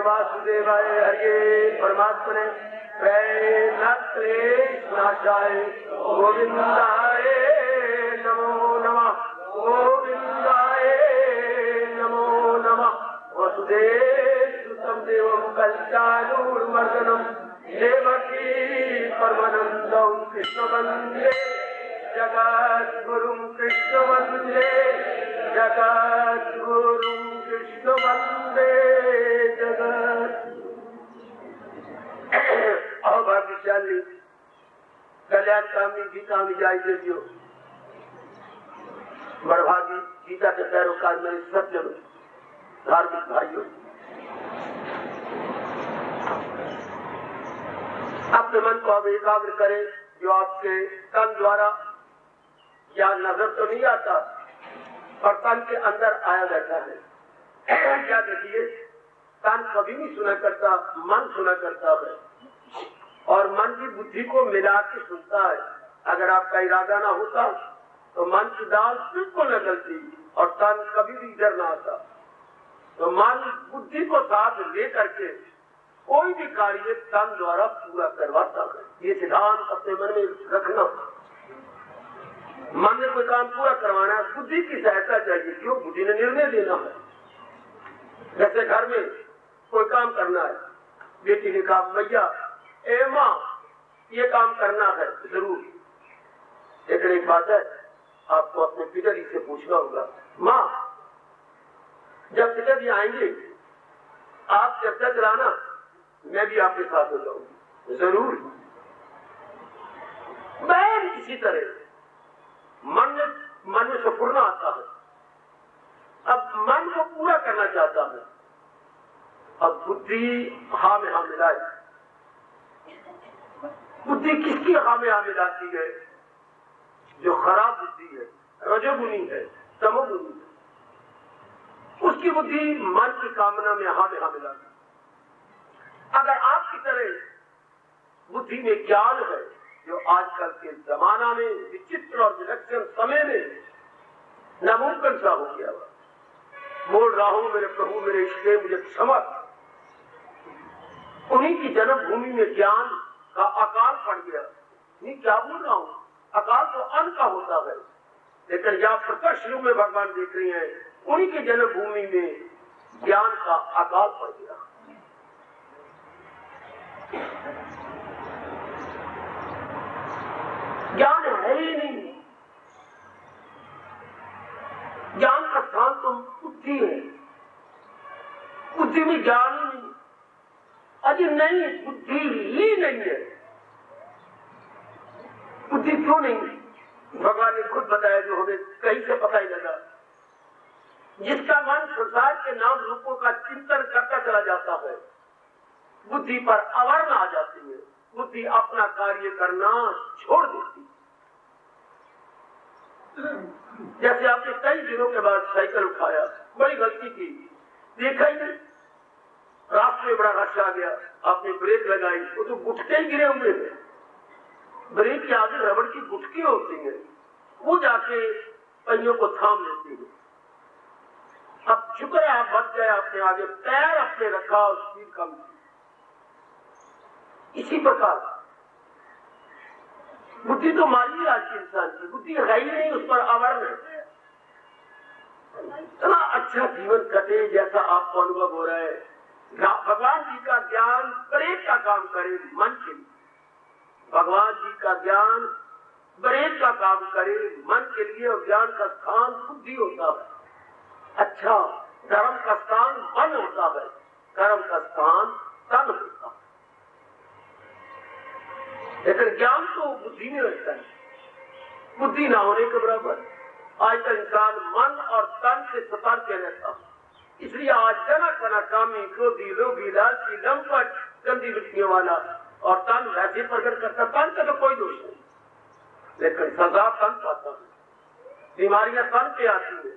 वासुदेवाय हरे परमात्मने प्रेमक्लेशनाशाय गोविंदाय नमो नमः गोविंदाय नमो नमः वसुदेवसुतं देवं कल्याणमर्दनं देवकी परमानन्दं कृष्ण वन्दे जगद्गुरुं कृष्ण वन्दे जगद्गुरुं कृष्ण वन्दे जगत् अभाग्यशाली कल्याणकामी गीता में जाय देवियो बड़भागी गीता के पैरोकार मेरे सत्य धार्मिक भाइयों, अपने मन को अब एकाग्र करें जो आपके तन द्वारा या नजर तो नहीं आता और तन के अंदर आया बैठा है। क्या देखिए, तन कभी नहीं सुना करता, मन सुना करता है और मन की बुद्धि को मिला के सुनता है। अगर आपका इरादा ना होता तो मन की दाल बिल्कुल न गलती और तन कभी भी इधर ना आता। तो मन बुद्धि को साथ ले करके कोई भी कार्य तन द्वारा पूरा करवाता है। ये सिद्धांत अपने मन में रखना। मन ने कोई काम पूरा करवाना है, बुद्धि की सहायता चाहिए। क्यों? बुद्धि ने निर्णय लेना है। जैसे घर में कोई काम करना है, बेटी ने कहा भैया ए माँ ये काम करना है जरूर। लेकिन एक बात है, आपको अपने पिताजी से पूछना होगा, माँ जब पिताजी आएंगे आप चर्चा चलाना, मैं भी आपके साथ हो जाऊंगी जरूर। मैं इसी तरह मन में सपूर्ण आता है। अब मन को पूरा करना चाहता है, अब बुद्धि हाँ में हाँ मिलाए। बुद्धि किसकी हाँ में हाँ मिलाती है? जो खराब बुद्धि है, रजोगुनी है, तमोगुनी है, उसकी बुद्धि मन की कामना में हाँ मिलाती। अगर आपकी तरह बुद्धि में ज्ञान है, जो आजकल के जमाना में विचित्र और विलक्षण समय में नामुमकिन सा हो गया, बोल रहा हूं मेरे प्रभु मेरे ईश्वर मुझे क्षमा। उन्हीं की जन्मभूमि में ज्ञान का अकाल पड़ गया। नहीं क्या बोल रहा हूं, अकाल तो अन्न का होता है, लेकिन या प्रत्यक्ष रूप में भगवान देख रहे हैं, उन्हीं की जन्मभूमि में ज्ञान का अकाल पड़ गया। ज्ञान है ही नहीं। ज्ञान का स्थान तो बुद्धि है, बुद्धि में ज्ञान ही नहीं। अजी नहीं, बुद्धि ही नहीं है। बुद्धि क्यों नहीं? भगवान ने खुद बताया, जो हमें कहीं से पता ही लगा। जिसका मन संसार के नाम रूपों का चिंतन करता चला जाता है, बुद्धि पर अवर्ण आ जाती है, बुद्धि अपना कार्य करना छोड़ देती। जैसे आपने कई दिनों के बाद साइकिल उठाया, बड़ी गलती की, देखा ही नहीं, रास्ते में बड़ा रश आ गया, आपने ब्रेक लगाई, वो तो गुटके ही गिरे हुए थे। ब्रेक के आगे रबड़ की गुटकी होती है, वो जाके पहियों को थाम लेती है। अब शुक्र है आप बच गए, आपने आगे पैर अपने रखा और स्पीड कम की। इसी प्रकार बुद्धि तो मारी आज के इंसान की, बुद्धि है ही नहीं, उस पर आवरण है। इतना अच्छा जीवन कटे जैसा आपको अनुभव हो रहा है। भगवान जी का ज्ञान ब्रेक का काम करे मन के लिए, भगवान जी का ज्ञान ब्रेक का काम करे मन के लिए, और ज्ञान का स्थान बुद्धि होता है। अच्छा, धर्म का स्थान मन होता है, कर्म का स्थान तन होता है। लेकिन ज्ञान तो बुद्धि में रहता है, बुद्धि ना होने के बराबर। आजकल इंसान मन और तन से सतर्क रहता है। इसलिए आज जना तना कामी, क्रोधी, लोभी, लालची, लंपट, गंदी वृत्तियों वाला, और तन वैसे प्रकट करता। तन का तो कोई दोष नहीं, लेकिन सजा तन पाता है। बीमारियां तन पे आती है,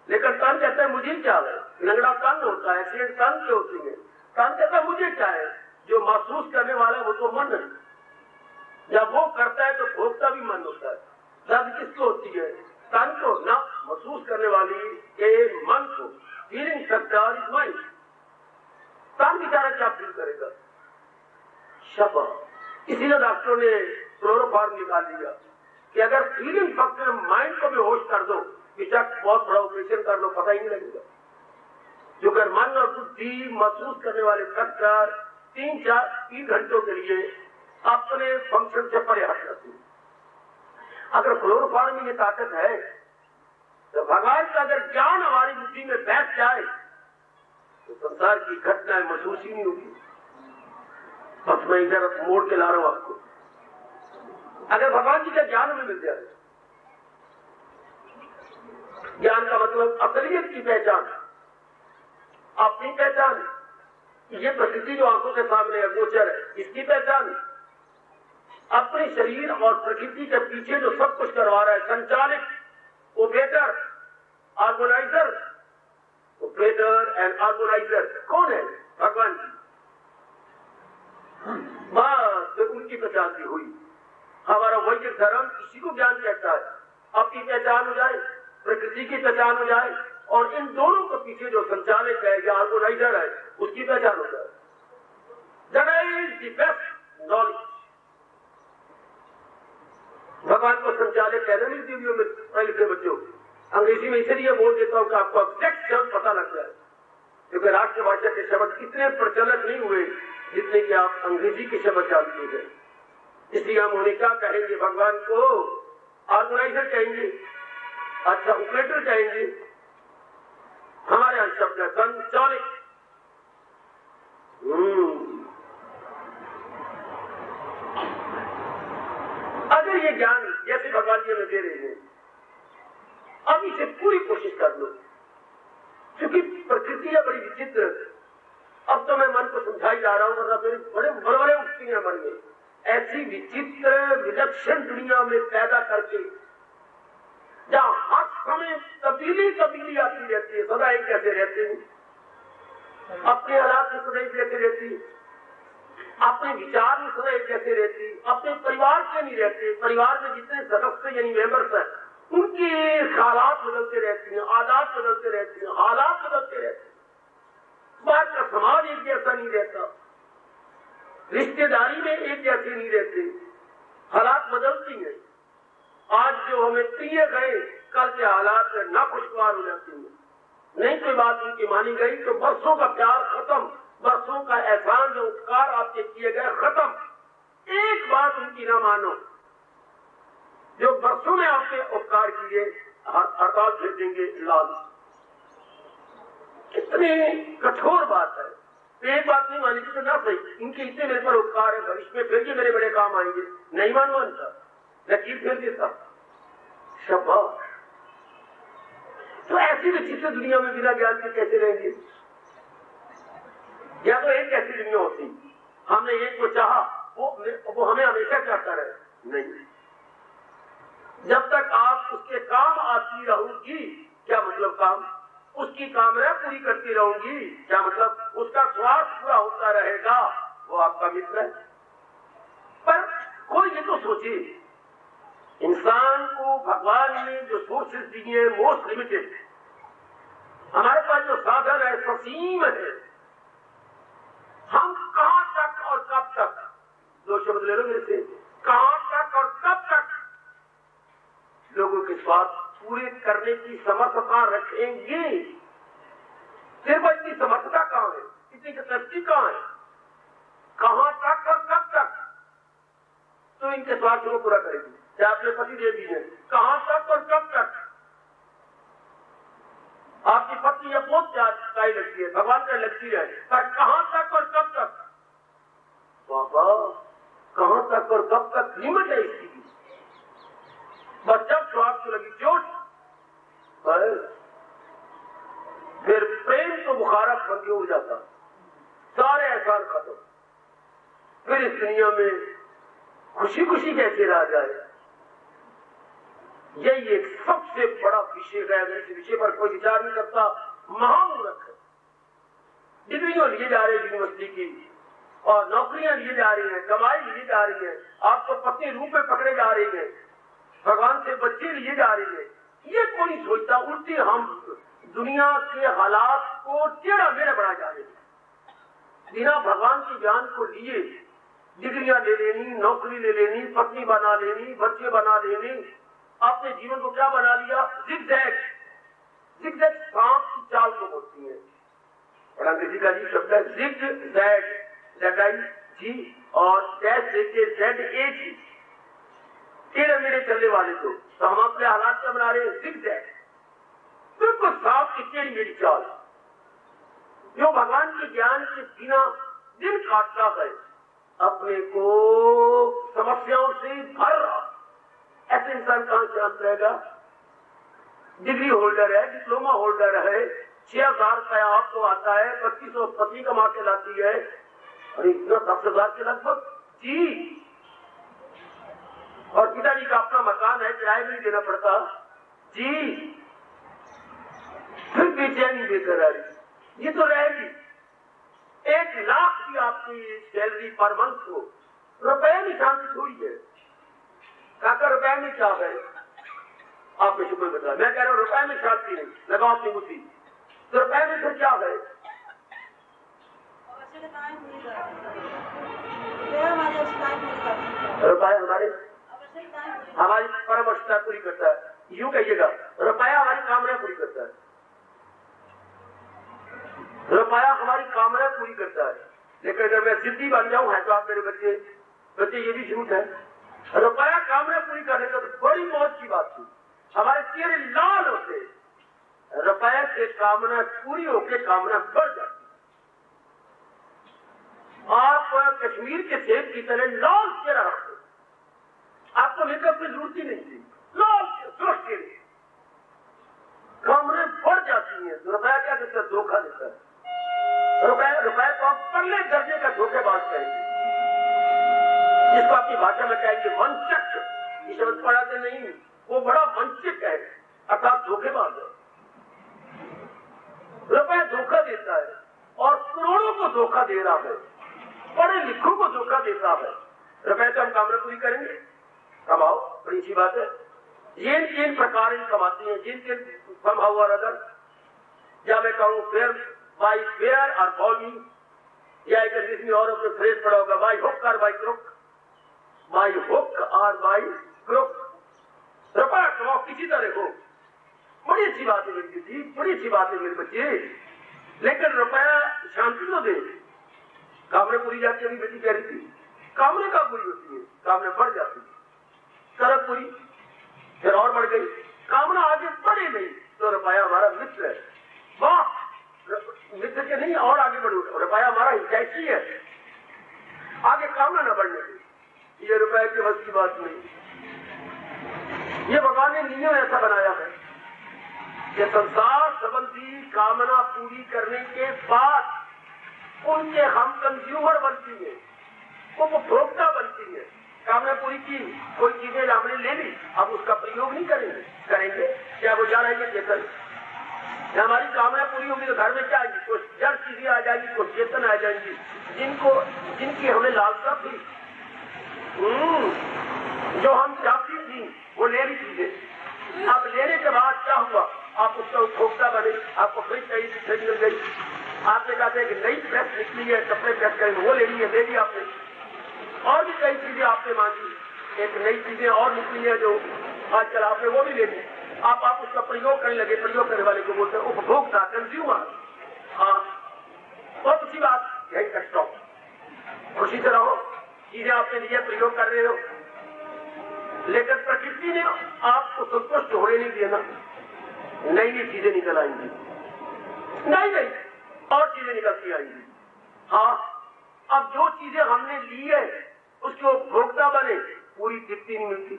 लेकिन तन कहता है मुझे क्या है। लंगड़ा तन होता है, एक्सीडेंट तन से होती है, तन कहता है मुझे क्या है। जो महसूस करने वाला वो तो मन है, जब वो करता है तो भोगता भी मन होता है। दर्द किसको होती है? तन को ना, महसूस करने वाली मन को। Feeling factor is mind. शब्द। इसीलिए डॉक्टरों ने क्लोरोफॉर्म निकाल दिया कि अगर फीलिंग फक्त माइंड को बेहोश कर दो, बेशक बहुत बड़ा ऑपरेशन कर लो, पता ही नहीं लगेगा। जो कर मन और बुद्धि महसूस करने वाले फैक्टर 3 घंटों के लिए अपने फंक्शन से परे हट जाते हैं। अगर क्लोरोफॉर्म में ये ताकत है तो भगवान का अगर ज्ञान हमारी बुद्धि में बैठ जाए तो संसार की घटनाएं महसूस ही नहीं होगी। बस मैं इधर मोड़ के ला रहा हूं आपको। अगर भगवान जी का ज्ञान हमें मिल जाए, ज्ञान का मतलब असलियत की पहचान, अपनी पहचान, ये प्रकृति जो आंखों के सामने अगोचर है, इसकी पहचान, अपने शरीर और प्रकृति के पीछे जो सब कुछ करवा रहा है, संचालित, operator, organiser, operator and organiser कौन है? भगवान जी। बस उनकी पहचान भी हुई। हमारा वैदिक धर्म इसी को ज्ञान कहता है। अपनी पहचान हो जाए, प्रकृति की पहचान हो जाए और इन दोनों के पीछे जो संचालक है या ऑर्गेनाइजर है उसकी पहचान हो जाए। That is the best knowledge. भगवान को संचालक कहना नहीं टीवियों में पढ़े लिखे बच्चों। अंग्रेजी में इसलिए बोल देता हूं कि आपको एग्जैक्ट शब्द पता लग जाए, क्योंकि राष्ट्रभाषा के शब्द इतने प्रचलित नहीं हुए जितने कि आप अंग्रेजी के शब्द जानते हैं। इसलिए हम उन्हें क्या कहेंगे? भगवान को ऑर्गेनाइजर कहेंगे, अच्छा ऑपरेटर कहेंगे। हमारे यहां शब्द है संचालित। अगर ये ज्ञान जैसे भगवान जी हमें दे रहे हैं, अब इसे पूरी कोशिश कर लो, क्योंकि प्रकृति है बड़ी विचित्र। अब तो मैं मन को समझाई जा रहा हूं, वरना मेरे बड़े बड़े उठती हैं मन में। ऐसी विचित्र विलक्षण दुनिया में पैदा करके जहां हर समय तब्दीली आती रहती है, सदा एक जैसे रहते हैं, अपने हालात में सदा एक जैसे रहती, अपने विचार में सदा एक जैसे रहती, अपने परिवार से नहीं रहते। परिवार में जितने सदस्य यानी मेंबर्स हैं उनके हालात बदलते रहती हैं, आदत बदलते रहती हैं, हालात बदलते रहते हैं। बाहर का समाज एक जैसा नहीं रहता, रिश्तेदारी में एक जैसे नहीं रहते, हालात बदलती हैं। आज जो हमें प्रिय गए, कल के हालात नाखुशगवार हो जाती हैं। नहीं कोई बात उनकी मानी गई तो बरसों का प्यार खत्म, बरसों का एहसान जो उपकार आपके किए गए खत्म। एक बात उनकी ना मानो, जो बरसों में आपने उपकार किए हड़ताल भेज देंगे लाल। कितनी कठोर बात है। एक बात नहीं मानेगी तो ना सही, इनके इतने मेरे पर उपकार है, भविष्य में फिर भी मेरे बड़े काम आएंगे। नहीं मानो इनका, लकीर फिर देता शाबाश। तो ऐसी विचित्र दुनिया में बिना ज्ञान के कैसे रहेंगे? या तो एक ऐसी दुनिया होती, हमने एक को चाहा वो हमें हमेशा चाहता रहे। नहीं, जब तक आप उसके काम आती रहूंगी, क्या मतलब काम? उसकी कामना पूरी करती रहूंगी, क्या मतलब? उसका स्वार्थ पूरा होता रहेगा, वो आपका मित्र है। पर कोई ये तो सोचे, इंसान को भगवान ने जो सोर्सेस दिए मोस्ट लिमिटेड, हमारे पास जो साधन है ससीम है। हम कहां तक और कब तक, दो शब्द ले लो मेरे से, कहां तक और कब तक लोगों के स्वार्थ पूरे करने की समर्थता रखेंगे? सिर्फ इतनी समर्थता कहां है, इतनी कैपेसिटी कहां है? कहां तक और कब तक तो इनके स्वार्थ को पूरा करेगी? चाहे आपने पति दे दी है, कहां तक और कब तक? आपकी पत्नी या पोत चाहे लगती है, भगवान का लगती है, पर कहां तक और कब तक? बाबा कहां तक और कब तक लिमिट है इसकी। बस जब स्वार्थ को लगी चोट, फिर प्रेम तो बुखारक बन के उड़ जाता, सारे एहसान खत्म। फिर इस दुनिया में खुशी खुशी कैसे रहा जाए? यही एक सबसे बड़ा विषय है। अगर इस विषय पर कोई विचार नहीं करता, महामूर्ख है। डिग्रियों लिए जा रहे हैं यूनिवर्सिटी की, और नौकरियां लिए जा रही हैं, कमाई लिए जा रही है, आपको पत्नी रूप में पकड़े जा रही है, भगवान से बच्चे लिए जा रही है। ये कोई नहीं सोचता, उल्टी हम दुनिया के हालात को टेढ़ा मेढ़ा बढ़ा जा रहे हैं। बिना भगवान के ज्ञान को लिए, डिग्रियां ले लेनी, नौकरी ले लेनी, पत्नी बना लेनी, बच्चे बना लेनी, अपने जीवन को क्या बना लिया? जिगजैग। जिगजैग सांप की चाल को बोलती है, और अंग्रेजी का जी शब्द है जिगजैग, ZIG और डैश लेके ZAG, टेढ़े मेढ़े चलने वाले को। तो हम अपने हालात क्या बना रहे हैं? जिगजैग, बिल्कुल सांप की टेढ़ी मेढ़ी चाल, जो भगवान के ज्ञान के बिना दिन काटता है, अपने को समस्याओं से भर रहा। ऐसे इंसान कहां शांत रहेगा? डिग्री होल्डर है, डिप्लोमा होल्डर है, 6,000 रुपया आपको आता है, 2500 पत्नी कमा के लाती है, और इतना 10,000 के लगभग जी, और पिताजी का अपना मकान है, किराया भी नहीं देना पड़ता जी, फिर बेचैनी बेकरारी, ये तो रहेगी। 1 लाख की आपकी सैलरी पर मंथ हो, रुपए में शांति थोड़ी है। काका रुपए में क्या है? आप मुझे कोई बता। मैं कह रहा हूं रुपए में शांति नहीं, लगाओ अपनी बुद्धि। तो रुपए में फिर क्या है? रुपया हमारी परम आवश्यकता पूरी करता है। यूं कहिएगा, रुपया हमारी कामना पूरी करता है, रुपया हमारी कामना पूरी करता है। लेकिन अगर मैं जिद्दी बन जाऊं, है तो आप मेरे बच्चे ये भी झूठ है। रुपया कामना पूरी करने का तो बड़ी मौत की बात थी, हमारे चेहरे लाल होते, रुपये से कामना पूरी होकर कामना बढ़ जाती। आप कश्मीर के सेब की तरह लाल चेहरा रखते, आपको मेकअप की जरूरत ही नहीं थी, लाल चेहरे, कामना बढ़ जाती है। रुपया क्या करता है? धोखा देता है। रुपये को आप पहले दर्जे का धोखेबाज कहेंगे, जिसको अपनी भाषा में कहेंगे वंचक। ये शब्द पढ़ाते नहीं, वो बड़ा वंचित है, अर्थात धोखेबाज है। रुपया धोखा देता है और करोड़ों को धोखा दे रहा है, पढ़े लिखों को धोखा देता है। रुपये तो हम कामना पूरी करेंगे, कमाओ, बड़ी अच्छी बात है। जिन प्रकार कमाती है, जिन संभव और अदर, या मैं कहूँ फेयर बाई फेयर और फॉली, या एक अंग्रेजी में और उसमें फ्रेज पड़ा होगा, बाई हुक और बाई क्रुक, बाई हुक और बाई क्रुक। रुपया कमाओ किसी तरह हो, बड़ी अच्छी बात है मेरी जी, बड़ी अच्छी बात है मेरे बच्चे, लेकिन रुपया शांति तो दे। कामने पूरी जाती है, बेटी कह रही थी, कामने का पूरी होती है, कामने बढ़ जाती है, तरफ पूरी फिर और बढ़ गई, कामना आगे बढ़े नहीं तो रुपया हमारा मित्र है। वाह, मित्र के नहीं और आगे बढ़ो, रुपया हमारा हितैषी है, आगे कामना न बढ़ने की। ये रुपये के बस की बात नहीं, ये भगवान ने नियम ऐसा बनाया है कि संसार संबंधी कामना पूरी करने के बाद उनके हम कंज्यूमर बनती है, वो उपभोक्ता बनती है। कामना पूरी की, कोई चीजें हमने ले ली, अब उसका प्रयोग नहीं करेंगे, क्या वो जा रहेंगे चेतन? हमारी कामना पूरी होगी तो घर में क्या आएगी? कुछ जड़ चीजें आ जाएगी, कुछ चेतन आ जाएंगी, जिनकी हमें लालसा थी, जो हम चाहती थी, वो ले ली चीजें। अब लेने के बाद क्या हुआ? आप उसका उपभोक्ता बने, आपको फ्रिज चाहिए, फ्रिज मिल गई, आपने कहा था कि नई प्रेस निकली है, कपड़े प्रेस करेंगे, वो ले ली आपने, और भी कई चीजें आपने मांगी, एक नई चीजें और निकली है जो आजकल आपने वो भी ले ली, आप उसका प्रयोग करने लगे, प्रयोग करने वाले को बोलते हैं उपभोक्ता, कंज्यूमर। हाँ, बहुत अच्छी बात, यही कष्ट हो, खुशी से रहो, चीजें आपने लिए प्रयोग कर रहे हो, लेकिन प्रकृति ने आपको संतुष्ट होने नहीं दिया ना, नई नई चीजें निकल आएंगी, नहीं और चीजें निकलती आएंगी। हाँ, अब जो चीजें हमने ली है उसके उपभोक्ता बने, पूरी तृप्ति नहीं मिलती,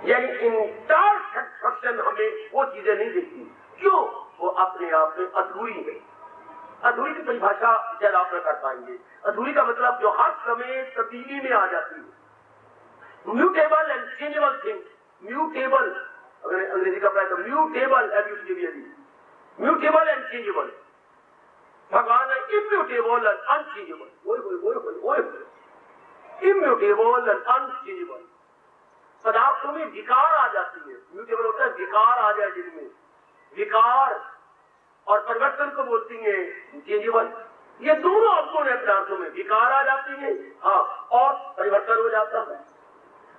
यानी इंटायर सेटिस्फैक्शन हमें वो चीजें नहीं दिखती। क्यों? वो अपने आप में अधूरी है। अधूरी की परिभाषा शायद आप न कर पाएंगे। अधूरी का मतलब जो हर समय तब्दीली में आ जाती है, mutable and changeable thing. Mutable, अगर अंग्रेजी का पढ़ाए तो म्यूटेबल, म्यूटेबल एंड चेंजेबल। भगवान है immutable and unchangeable, immutable and unchangeable. पदार्थों में विकार आ जाती है, म्यूटेबल होता है विकार आ जाए जिनमें, विकार और परिवर्तन को बोलती है चेंजेबल। ये दोनों अवगुण है पदार्थों में, विकार आ जाती है, हाँ, और परिवर्तन हो जाता है।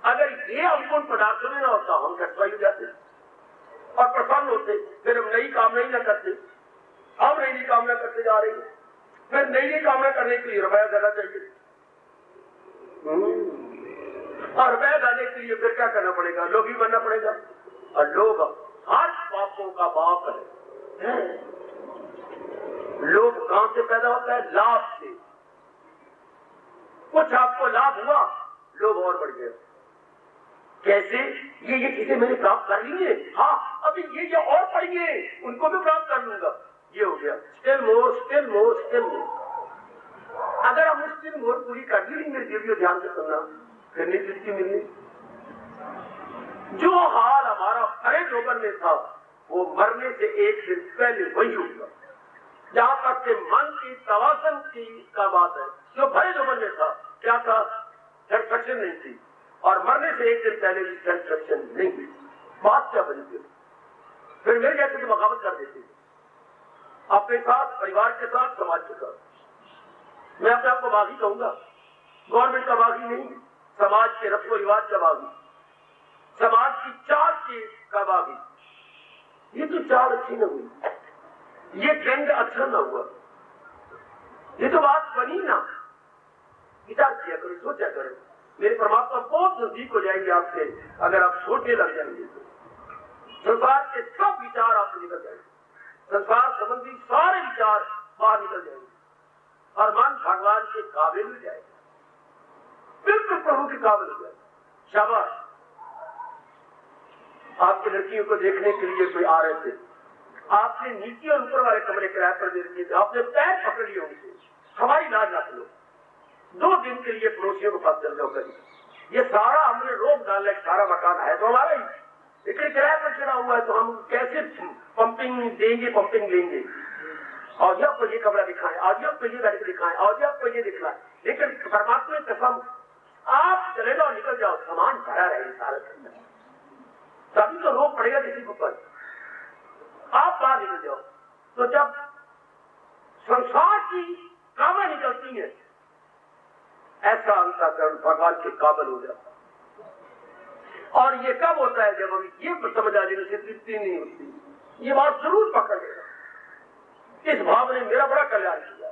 अगर ये अवगुण पदार्थों में ना होता हम सैटिस्फाई हो जाते और प्रसन्न होते, फिर हम नई कामना ही न करते। हम नई कामना करते जा रहे हैं, फिर नई कामना करने के लिए रुपया ज्यादा चाहिए, और रुपया ज्यादा के लिए फिर क्या करना पड़ेगा, लोभी बनना पड़ेगा। और लोग हर पापों का बाप है। लोभ कहां से पैदा होता है? लाभ से। कुछ आपको लाभ हुआ, लोभ और बढ़ गया। कैसे? ये चीजें मैंने प्राप्त कर ली है, हाँ, अभी ये और पढ़िए, उनको भी प्राप्त कर लूंगा, ये हो गया। Still more, still more, still more. अगर हम स्टिल मोर पूरी कर ली नहीं, मेरे देवियों ध्यान से सुनना, फिर नहीं दृष्टि मिलनी। जो हाल हमारा हरे लोगन में था, वो मरने से एक दिन पहले वही होगा। जहां तक के मन की तवासन की का बात है, जो भरे लोगन में था, क्या था? सेटिस्फैक्शन नहीं थी, और मरने से एक दिन पहले भी सेटिस्फैक्शन नहीं हुई। बात क्या बनी थी? फिर मेरे जैसे तो बगावत कर देते, अपने साथ, परिवार के साथ, समाज के साथ। मैं अपने आपको बागी कहूंगा, गवर्नमेंट का बागी नहीं, समाज के रस्म रिवाज का बागी, समाज की चाल का बागी। ये तो चाल अच्छी न हुई, ये ट्रेंड अच्छा न हुआ, ये तो बात बनी ना। विचार किया करो, सोचा करो, मेरे परमात्मा बहुत नजदीक हो जाएंगे आपसे अगर आप सोचने लग जाएंगे तो। संसार के सब विचार आपसे निकल जाएंगे, संसार संबंधी सारे विचार बाहर निकल जाएंगे, और मन भगवान के काबिल हो जाएगा, बिल्कुल प्रभु के काबिल हो जाएगा। शाबाश। आपकी लड़कियों को देखने के लिए कोई आ रहे थे, आपने नीचे और ऊपर वाले कमरे किराए पर दे दिए थे, आपने पैर पकड़ लिए उनसे, हमारी लाज रख लो, 2 दिन के लिए पड़ोसियों के पास चल जाओ कहीं। ये सारा हमने रोक डाला, सारा मकान है तो हमारा ही, लेकिन किराए पर चढ़ा हुआ है, तो हम कैसे पंपिंग देंगे, पंपिंग लेंगे? और जब आपको ये कमरा दिखाएं, और जब आपको ये बैठ दिखाएं, और जब आपको ये दिखलाएं, लेकिन परमात्मा की कसम, आप चले जाओ, निकल जाओ, सामान भरा रहे सारा, तभी तो रोक पड़ेगा किसी के ऊपर। आप बाहर निकल जाओ, तो जब संसार की कामना निकलती है, ऐसा अंतःकरण भगवान के काबिल हो जाता है। और ये कब होता है? जब हम ये समझ आ जाने से तृप्ति नहीं होती। ये बात जरूर पकड़ लेगा। इस भाव ने मेरा बड़ा कल्याण किया।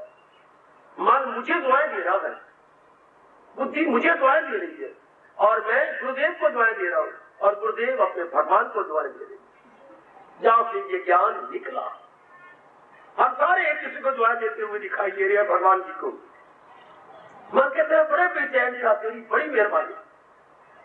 मन मुझे दुआएं दे रहा है, बुद्धि मुझे दुआएं दे रही है, और मैं गुरुदेव को दुआएं दे रहा हूं, और गुरुदेव अपने भगवान को दुआएं दे रहे हैं। जहां से ये ज्ञान निकला, हम सारे एक किसी को दुआएं देते हुए दिखाई दे रहे हैं भगवान जी को। मन कहते हैं बड़े बेचैन था, तेरी बड़ी मेहरबानी।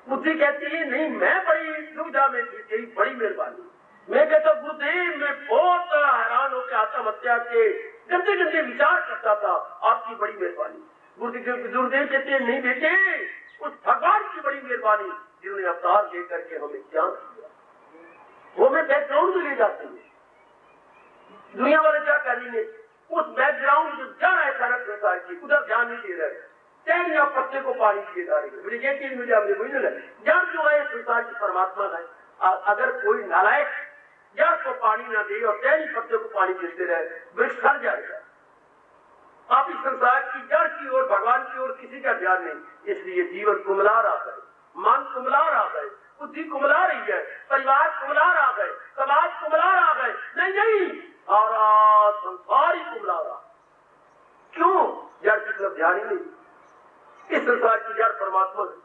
बुद्धि कहती है नहीं, मैं बड़ी दुविधा में थी, तेरी बड़ी मेहरबानी। मैं कहता गुरुदेव, मैं बहुत हैरान होकर आत्महत्या के गंदे गंदे विचार करता था, आपकी बड़ी मेहरबानी। गुरुदेव कहते हैं नहीं बेटे, उस भगवान की बड़ी मेहरबानी जिन्होंने अवतार लेकर के हमें ज्ञान दिया, वो मैं बैकग्राउंड में ले जाते हैं। दुनिया वाले क्या करेंगे? उस बैकग्राउंड जो जड़ है सारा संसार की, उधर ध्यान नहीं दे रहे, टहल या पत्ते को पानी दिए जा रही है। मुझे ये चीज मुझे आपने बुझ लगे, जड़ जो है संसार की परमात्मा है। अगर कोई नालायक जड़ को पानी ना दे और टहल पत्ते को पानी देते रहे, वृक्ष सड़ जाएगा। आप इस संसार की जड़ की ओर, भगवान की ओर किसी का ध्यान नहीं, इसलिए जीवन कुमला रहा है, मन कुमला रहा है, बुद्धि कुमला रही है, परिवार कुमला रहा है, समाज कुमला रहा है। नहीं, सारा संसार ही कुमला रहा। क्यों? जड़ की तरफ ध्यान ही नहीं। इस संसार की जड़ परमात्मा है।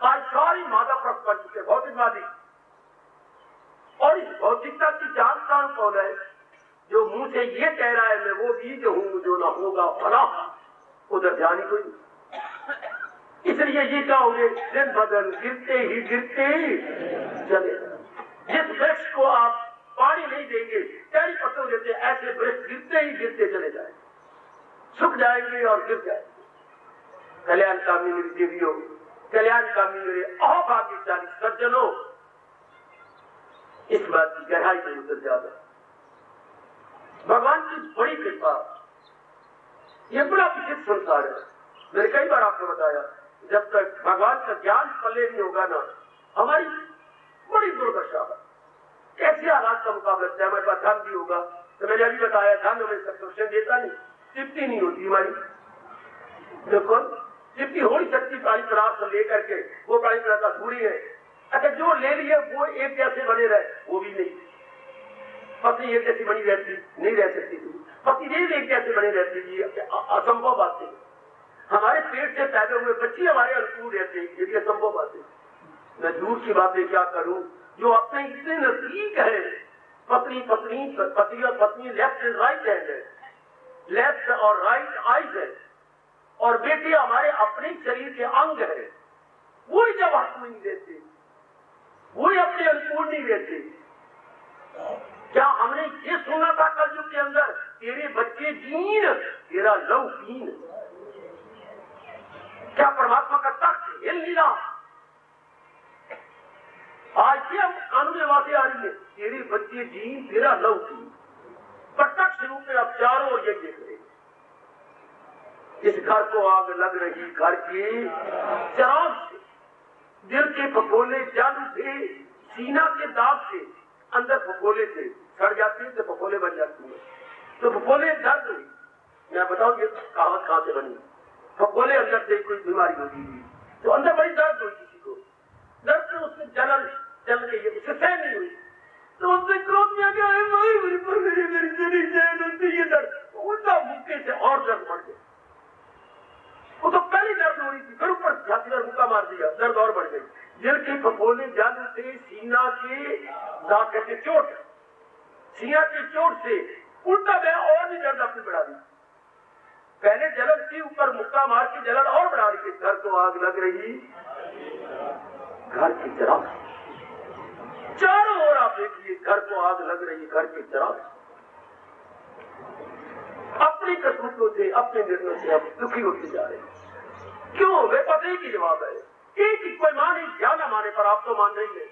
आज सारी मादा प्रश्न कर चुके भौतिकवादी, और इस भौतिकता की जान प्राण कौन है? जो मुंह से ये कह रहा है मैं वो बीज हूं जो ना होगा फला, उधर ध्यान ही कोई नहीं। इसलिए ये क्या होंगे, दिन बदन गिरते ही चले। जिस वृक्ष को आप पानी नहीं देंगे, चारी पत्तों देते, ऐसे वृक्ष गिरते चले जाएंगे, सूख जाएंगे और गिर जाएंगे। कल्याणकामी मेरी देवियों, कल्याणकामी मेरे अहोभाग्यशाली सज्जनों, इस बात की गहराई में उतर जाता है। भगवान की बड़ी कृपा, ये बड़ा विचित्र संसार है। मैंने कई बार आपको बताया, जब तक भगवान का ज्ञान पल्ले नहीं होगा ना, हमारी बड़ी दुर्दशा है। कैसे हालात का मुकाबला, हमारे पास धन भी होगा, तो मैंने अभी बताया था, मैं सब्सक्रिप्शन देता नहीं, तृप्ति नहीं होती हमारी। बिल्कुल तृप्ति हो नहीं सकती प्राणी पदार्थ लेकर के, वो प्राणी पदार्थ पूरी है। अच्छा जो ले लिए वो एक जैसे बने रहे, वो भी नहीं। पत्नी एक जैसी बनी रहती नहीं रह सकती थी, पतिदेव एक जैसे बने रहते थी, असंभव बात है। हमारे पेट से पैदा हुए बच्चे हमारे अनुकूल रहते, ये भी असंभव बात है। मैं दूर की बातें क्या करूं, जो अपने इतने नजदीक है, पत्नी पत्नी पति और पत्नी लेफ्ट एंड राइट हैंड है, लेफ्ट और राइट आईज है, और बेटे हमारे अपने शरीर के अंग है, वही जब हाथ में नहीं देते, वही अपने अनुकूल नहीं रहते। क्या हमने ये सुना था कलयुग के अंदर, तेरे बच्चे दीन तेरा लव पीन? क्या परमात्मा का तख्त हिल नहीं रहा? आज ये कानून वासे आ रही है, तेरे बच्चे दीन तेरा लव पीन। प्रत्यक्ष रूप में अब चारों ओर यही देख रहे, इस घर को आग लग रही, घर की चराग से, दिल के फफोले जादू से, सीना के दाग से, अंदर फफोले से सड़ जाती है तो फफोले बन जाती है, तो फफोले दर्द हुई। मैं बताऊं ये कहावत कहां से बनी? फफोले अंदर से कोई बीमारी होती थी तो अंदर बड़ी दर्द हुई, किसी को दर्द से उसमें जलन चल गई है, उसे सहन नहीं हुई, तो उससे क्रोध में आ गया, मेरी सहन होती है दर्द, उल्टा मुक्के से और दर्द बढ़ गया। वो तो पहले दर्द हो रही थी, फिर ऊपर छाती पर मुक्का मार दिया, दर्द और बढ़ गई। दिल के फफोले जादू से, सीना के दाग कहते चोट, सीना की चोट से उल्टा गया और भी दर्द अपनी बढ़ा दी। पहले जलन थी, ऊपर मुक्का मार के जलन और बढ़ा रही थी। घर को आग लग रही, घर की चिराग चारों ओर आप देखिए, घर को आग लग रही, घर की चिराग। अपनी करतूतों से, अपने निर्णय से आप दुखी होते जा रहे हैं। क्यों? वे पता ही की जवाब है, एक ही कोई माने या न माने, पर आप तो मान रही है।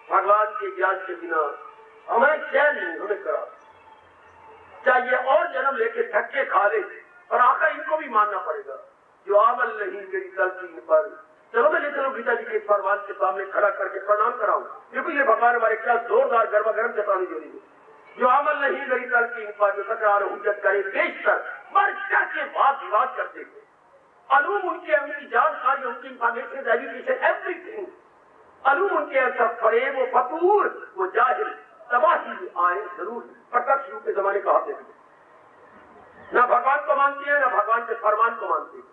भगवान के ज्ञान के बिना हमें चैन नहीं होने करा, चाहिए और जन्म लेके धक्के खा ले, और आखिर इनको भी मानना पड़ेगा। जो अमल नहीं मेरी तलकीन पर, चलो मैं ले चलो गीता जी के फरमान के सामने खड़ा करके प्रणाम कराऊं, क्योंकि ये भगवान हमारे क्या जोरदार गर्मा गर्म चेतावनी दे रही है। जो अमल नहीं मेरी तलकीन पर, जो तकरार हुज्जत करे पेश कर, मर करके बात विवाद करते थे। अलूम उनकी उनकी जानकारी, उनकी इंफॉर्मेशन, एजुकेशन, एवरीथिंग अलूम उनके ऐसा फरेब, वो फतूर, वो जाहिल, तबाही आए जरूर। प्रत्यक्ष रूप के जमाने का हाथ न भगवान को मानती है, न भगवान के फरमान को मानती है,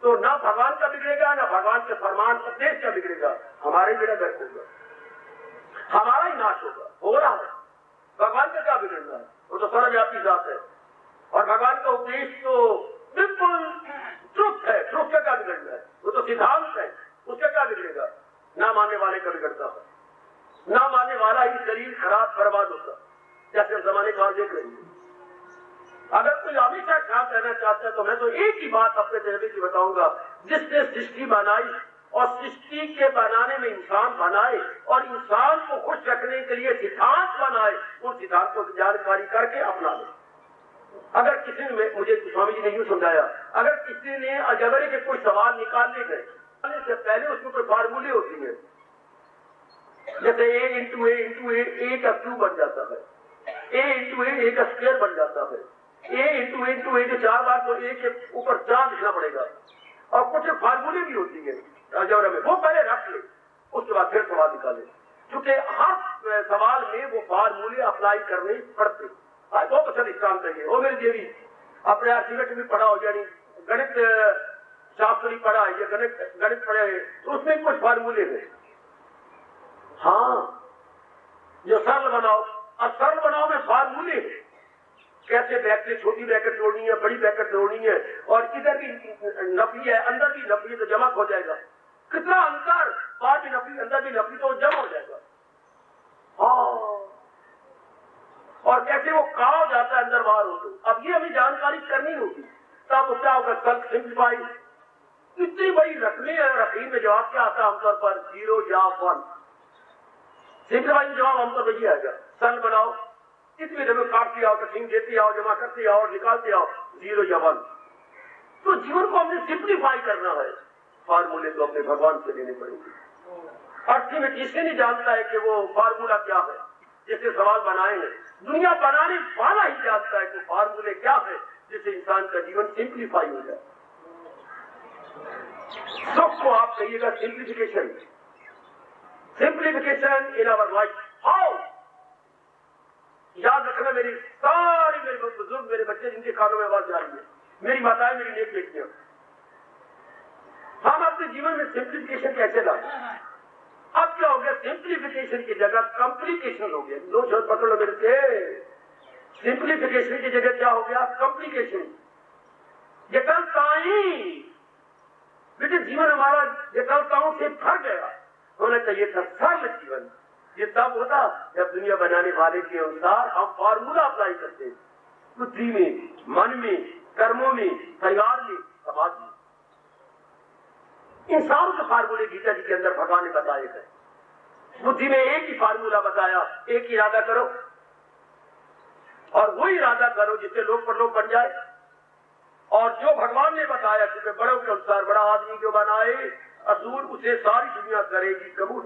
तो न भगवान का बिगड़ेगा, न भगवान के फरमान उपदेश का बिगड़ेगा, हमारे बेड़ा गर्क होगा, हमारा ही नाश होगा, हो रहा है। भगवान का क्या बिगड़ना है? वो तो सर्वव्यापी जात है, और भगवान का उपदेश तो बिल्कुल ट्रुथ है, ट्रुथ का क्या बिगड़ना है? वो तो सिद्धांत है, उसका क्या बिगड़ेगा? ना मानने वाले का बिगड़ता है, ना मानने वाला ही शरीर खराब बर्बाद होता, जैसे जमाने का देख रही है। अगर कोई हमेशा ख्याल करना चाहता है तो मैं तो एक ही बात अपने तजर्बे की बताऊंगा, जिसने सृष्टि बनाई और सृष्टि के बनाने में इंसान बनाए और इंसान को खुश रखने के लिए सिद्धांत बनाए, उन सिद्धांतों की जानकारी करके अपना ले। अगर किसी ने, मुझे स्वामी जी ने यूं समझाया, अगर किसी ने अजगरे के कोई सवाल निकालने गए, से पहले उसमें कोई फार्मूले होती है, जैसे a इंटू ए का क्यूब बन जाता है, a इंटू ए का स्क्वायर बन जाता है, a इंटू ए जो 4 बार, तो a के ऊपर 4 लिखना पड़ेगा, और कुछ फार्मूले भी होती है अलजेब्रा में, वो पहले रख ले, उसके बाद फिर सवाल निकाले, क्योंकि हर सवाल में वो फार्मूले अप्लाई करने पड़ते। बहुत अच्छा दृष्टांत है। वो मेरी देवी अपने आर्टिकट भी पढ़ा हो, यानी गणित शास्त्री पढ़ा है, गणित पढ़े है, तो उसमें कुछ फार्मूले हैं। हाँ, जो सरल बनाओ, अब सरल बनाओ में फार्मूले है, कैसे ब्रैकेट, छोटी ब्रैकेट तोड़नी है, बड़ी ब्रैकेट तोड़नी है, और इधर भी नफी है, अंदर भी नफी है, तो जमा हो जाएगा। कितना अंतर, बाहर भी नफी, अंदर भी नफी, तो जमा हो जाएगा। हाँ, और कैसे वो काव जाता है अंदर बाहर हो, तो अब ये हमें जानकारी करनी होगी, तब क्या होगा? Self simplify. इतनी बड़ी रकमें रकीम में जवाब क्या आता है आमतौर पर? 0 या 1। सिंप्लीफाई में जवाब आमतौर पर यह आएगा, सन बनाओ, इसमें जब काटती आओ, तकसीम देती आओ, जमा करती आओ और निकालते आओ, 0 या 1। तो जीवन को हमने सिंप्लीफाई करना है, फार्मूले तो अपने भगवान से लेने पड़ेंगे। अल्टीमेट इसलिए नहीं जानता है कि वो फार्मूला क्या है, जैसे सवाल बनाएंगे। दुनिया बनाने वाला ही जानता है कि फार्मूले क्या है जिससे इंसान का जीवन सिंप्लीफाई हो जाए। सबको आप कहिएगा simplification, simplification in our life. How? याद रखना, मेरे बुजुर्ग, मेरे बच्चे जिनके कानों में आवाज जा रही है, मेरी माताएं, मेरी नेक बेटियां, हम अपने जीवन में सिंप्लीफिकेशन कैसे लाए? अब क्या हो गया, सिंप्लीफिकेशन की जगह कॉम्प्लिकेशन हो गया। दो शब्द पकड़ लो मेरे से, सिंप्लीफिकेशन की जगह क्या हो गया, कॉम्प्लिकेशन, जटिलताएं। बेटे जीवन हमारा जटिलताओं से भर गया। होना चाहिए था सरल जीवन। ये तब होता जब दुनिया बनाने वाले के अनुसार हम फार्मूला अप्लाई करते हैं, बुद्धि में, मन में, कर्मों में, परिवार में, समाज में। इन सारों के फार्मूले गीता जी के अंदर भगवान ने बताए गए। बुद्धि में एक ही फार्मूला बताया, एक ही इरादा करो और वो इरादा करो जिससे लोक परलोक बन जाए। और जो भगवान ने बताया कि बड़ों के अनुसार बड़ा आदमी जो बनाए असूल, उसे सारी दुनिया करेगी कबूल।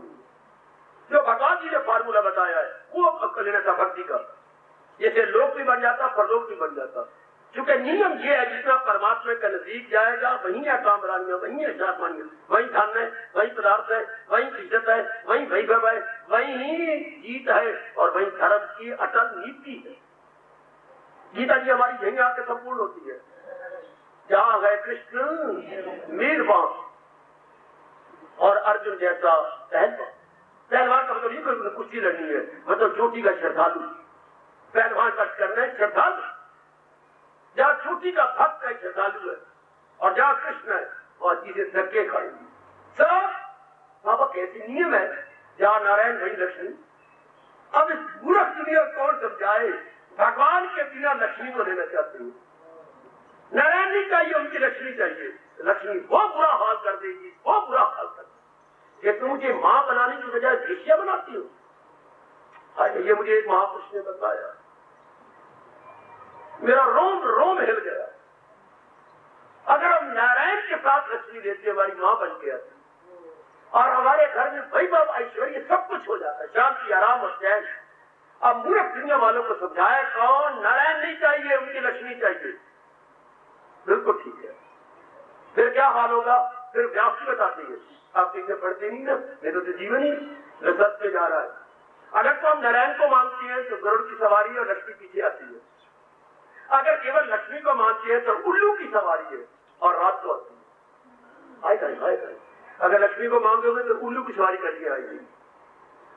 जो भगवान जी ने फार्मूला बताया है वो कर लेना था भक्ति का, जैसे लोक भी बन जाता, परलोक भी बन जाता। क्योंकि नियम ये है, जितना परमात्मा के नजदीक जाएगा वही है कामरानियां, वही है शासमानियां, वही धन है, वही पदार्थ है, वही इज्जत है, वही वैभव है, वही जीत है और वही धर्म की अटल नीति है। गीता जी हमारी यही आके संपूर्ण होती है। जहां है कृष्ण वीरवान और अर्जुन जैसा पहलवान। पहलवान का मतलब ये कोई कुश्ती लड़नी है, मतलब चोटी का श्रद्धालु। पहलवान का करना है श्रद्धालु। जहाँ चोटी का भक्त है श्रद्धालु है, और जहाँ कृष्ण है वहां चीजें धक्के खाएंगी सब। बाबा कैसी नियम है, जहाँ नारायण वही लक्ष्मी। अब इस मूर्ख दुनिया कौन समझाए, भगवान के बिना लक्ष्मी को लेना चाहती है। नारायण नहीं चाहिए, उनकी लक्ष्मी चाहिए। लक्ष्मी वो बुरा हाल कर देगी, वो बुरा हाल कर देगी। ये तुम मुझे मां बनाने की बजाय दृश्य बनाती हो। ये मुझे एक महापुरुष ने बताया, मेरा रोम रोम हिल गया। अगर हम नारायण के साथ लक्ष्मी लेते हमारी मां बन के आती और हमारे घर में वैभव ऐश्वर्य सब कुछ हो जाता है, शांति, आराम और चैन। अब मूर्ख दुनिया वालों को समझाया कौन, नारायण नहीं चाहिए, उनकी लक्ष्मी चाहिए। बिल्कुल ठीक है। फिर क्या हाल होगा, फिर व्यास बताते हैं, आप ठीक पढ़ते नहीं ना, नहीं तो जीवन ही रसद पे जा रहा है। अगर तो हम नारायण को मानते हैं तो गरुड़ की सवारी और लक्ष्मी पीछे आती है। अगर केवल लक्ष्मी को मानते हैं तो उल्लू की सवारी है और रात को आती है। आए। अगर लक्ष्मी को मानोगे तो उल्लू की सवारी करके आएगी।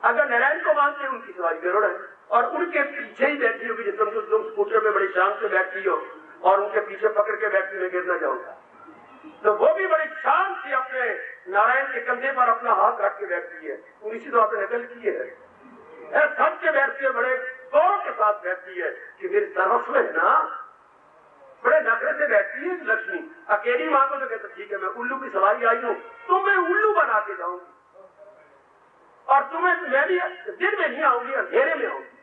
अगर नारायण को मानते हैं उनकी सवारी गरुड़ है और उनके पीछे ही बैठी होगी। जब तुम स्कूटर में बड़ी शान से बैठती हो और उनके पीछे पकड़ के बैठती में गिरना जाऊंगा, तो वो भी बड़ी शान से अपने नारायण के कंधे पर अपना हाथ रख के बैठती है। उसी तो आपने नकल की है, थक के बैठती है, बड़े गौरव के साथ बैठती है कि मेरे सर्वस्व है ना। बड़े नखरे से बैठती है लक्ष्मी। अकेली मांगो तो कहते ठीक है, मैं उल्लू की सवारी आई हूँ, तुम्हें उल्लू बना के जाऊंगी और तुम्हें मैं भी दिन में नहीं आऊंगी, अंधेरे में आऊंगी।